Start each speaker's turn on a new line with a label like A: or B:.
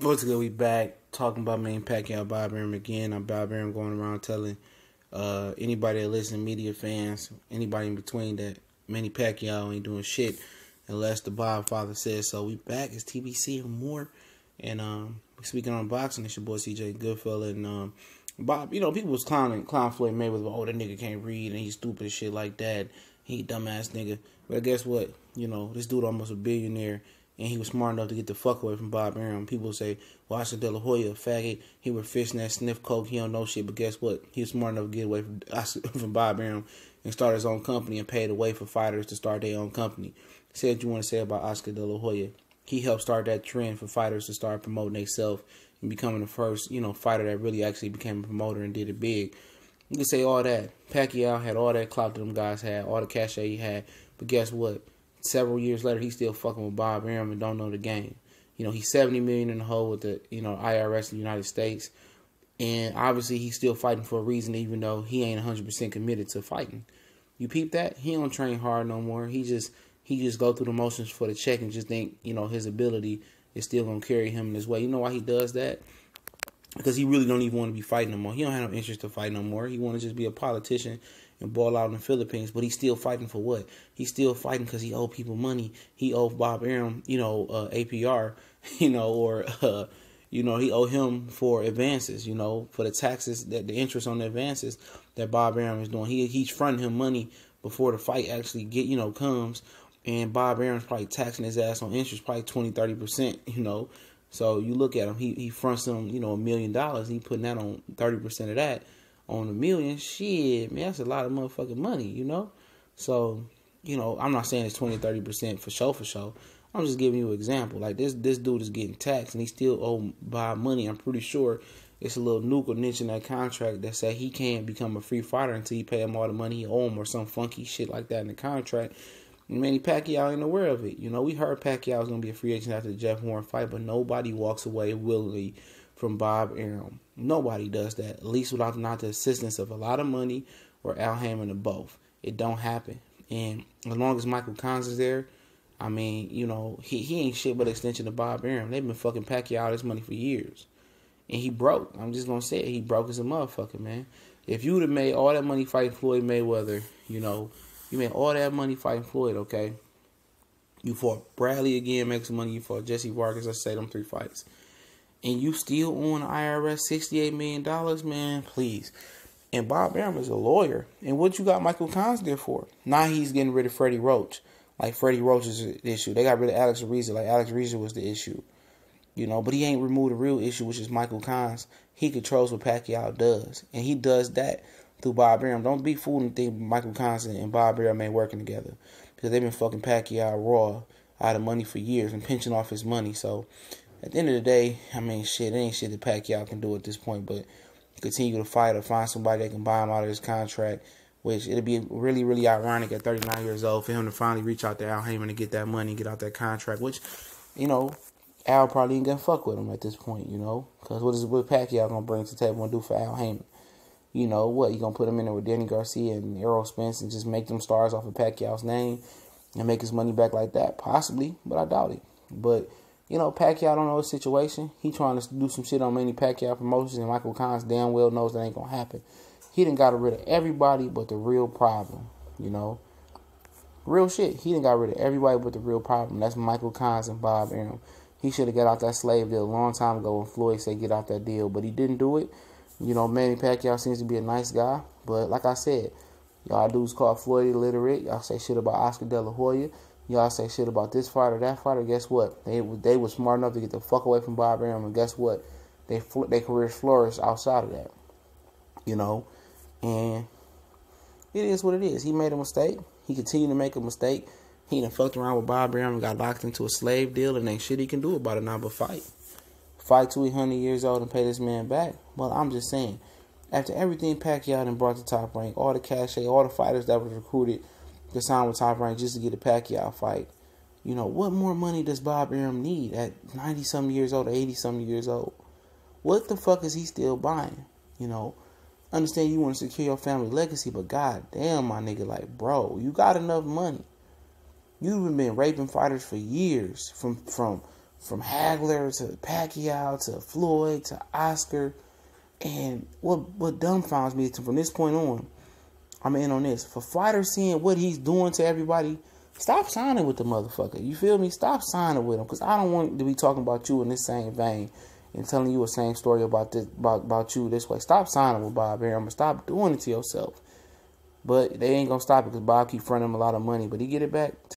A: What's good? We back talking about Manny Pacquiao, Bob Arum again. I'm Bob Arum going around telling anybody that listen, media fans, anybody in between that Manny Pacquiao ain't doing shit unless the Bob father says so. We back. It's TBC and more. And speaking on boxing, it's your boy CJ Goodfella. And Bob, people was clown Floyd Mayweather. Oh, that nigga can't read and he's stupid and shit like that. He dumbass nigga. But guess what? This dude almost a billionaire. And he was smart enough to get the fuck away from Bob Arum. People say, well, Oscar De La Hoya, a faggot. He was fishing that sniff coke. He don't know shit. But guess what? He was smart enough to get away from Bob Arum and start his own company and pay the way for fighters to start their own company. Say what you want to say about Oscar De La Hoya. He helped start that trend for fighters to start promoting themselves and becoming the first, fighter that really actually became a promoter and did it big. You can say all that. Pacquiao had all that clout that them guys had, all the cachet he had. But guess what? Several years later, he's still fucking with Bob Arum and don't know the game. He's $70 million in the hole with the, IRS in the United States. And obviously, he's still fighting for a reason, even though he ain't 100% committed to fighting. You peep that? He don't train hard no more. He just go through the motions for the check and just think, his ability is still going to carry him in his way. You know why he does that? Because he really don't even want to be fighting no more. He don't have no interest to fight no more. He want to just be a politician and ball out in the Philippines. But he's still fighting for what? He's still fighting because he owe people money. He owe Bob Arum, APR, he owe him for advances, for the taxes, the interest on the advances that Bob Arum is doing. He's fronting him money before the fight actually comes. And Bob Arum's probably taxing his ass on interest, probably 20-30%, So you look at him, he fronts him, $1 million. He putting that on 30% of that on $1 million. Shit, man, that's a lot of motherfucking money, So, I'm not saying it's 20-30% for sure. I'm just giving you an example. Like this dude is getting taxed and he still owe Bob money. I'm pretty sure it's a little nuke or niche in that contract that say he can't become a free fighter until he pay him all the money he owe him or some funky shit like that in the contract. Manny Pacquiao ain't aware of it. We heard Pacquiao was going to be a free agent after the Jeff Warren fight, but nobody walks away willingly from Bob Arum. Nobody does that, at least without not the assistance of a lot of money or Al Hammond or both. It don't happen. And as long as Michael Collins is there, he ain't shit but an extension of Bob Arum. They've been fucking Pacquiao this money for years. And he broke. I'm just going to say it. He broke as a motherfucker, man. If you would have made all that money fighting Floyd Mayweather, you made all that money fighting Floyd, okay? You fought Bradley again, make some money. You fought Jesse Vargas, let's say them 3 fights. And you still owe the IRS $68 million, man, please. And Bob Arum is a lawyer. And what you got Michael Collins there for? Now he's getting rid of Freddie Roach. Like Freddie Roach is the issue. They got rid of Alex Ariza. Like Alex Ariza was the issue. But he ain't removed the real issue, which is Michael Collins. He controls what Pacquiao does. And he does that through Bob Arum. Don't be fooled and think Michael Collins and Bob Arum ain't working together. Because they've been fucking Pacquiao raw out of money for years and pinching off his money. So, at the end of the day, it ain't shit that Pacquiao can do at this point. But continue to fight or find somebody that can buy him out of his contract. Which, it'd be really, really ironic at 39 years old for him to finally reach out to Al Hammond and get that money, get out that contract. Which, Al probably ain't gonna fuck with him at this point, Because what Pacquiao gonna bring to the table and do for Al Hammond? You gonna put him in there with Danny Garcia and Errol Spence and just make them stars off of Pacquiao's name and make his money back like that? Possibly, but I doubt it. But, Pacquiao don't know his situation. He trying to do some shit on Manny Pacquiao promotions, and Michael Collins damn well knows that ain't gonna happen. He done got rid of everybody but the real problem, Real shit. He done got rid of everybody but the real problem. That's Michael Collins and Bob Arum. He should have got out that slave deal a long time ago when Floyd said get out that deal, but he didn't do it. Manny Pacquiao seems to be a nice guy. But like I said, y'all dudes call Floyd illiterate. Y'all say shit about Oscar De La Hoya. Y'all say shit about this fighter, that fighter. Guess what? They were smart enough to get the fuck away from Bob Arum. And guess what? Their careers flourished outside of that. And it is what it is. He made a mistake. He continued to make a mistake. He done fucked around with Bob Arum and got locked into a slave deal. And ain't shit he can do about it now but fight. Fight till he's 100 years old and pay this man back. Well, I'm just saying, after everything Pacquiao done brought to Top Rank, all the cachet, all the fighters that were recruited to sign with Top Rank just to get a Pacquiao fight, what more money does Bob Arum need at 90-something years old or 80-something years old? What the fuck is he still buying? Understand you want to secure your family legacy, but god damn, my nigga, like, bro, you got enough money. You've been raping fighters for years, from from Hagler to Pacquiao to Floyd to Oscar. And what dumbfounds me from this point on, I'm in on this. For fighters seeing what he's doing to everybody, stop signing with the motherfucker. You feel me? Stop signing with him, because I don't want to be talking about you in this same vein and telling you a same story about this about you this way. Stop signing with Bob Arum. Stop doing it to yourself. But they ain't gonna stop it because Bob keep fronting him a lot of money, but he get it back.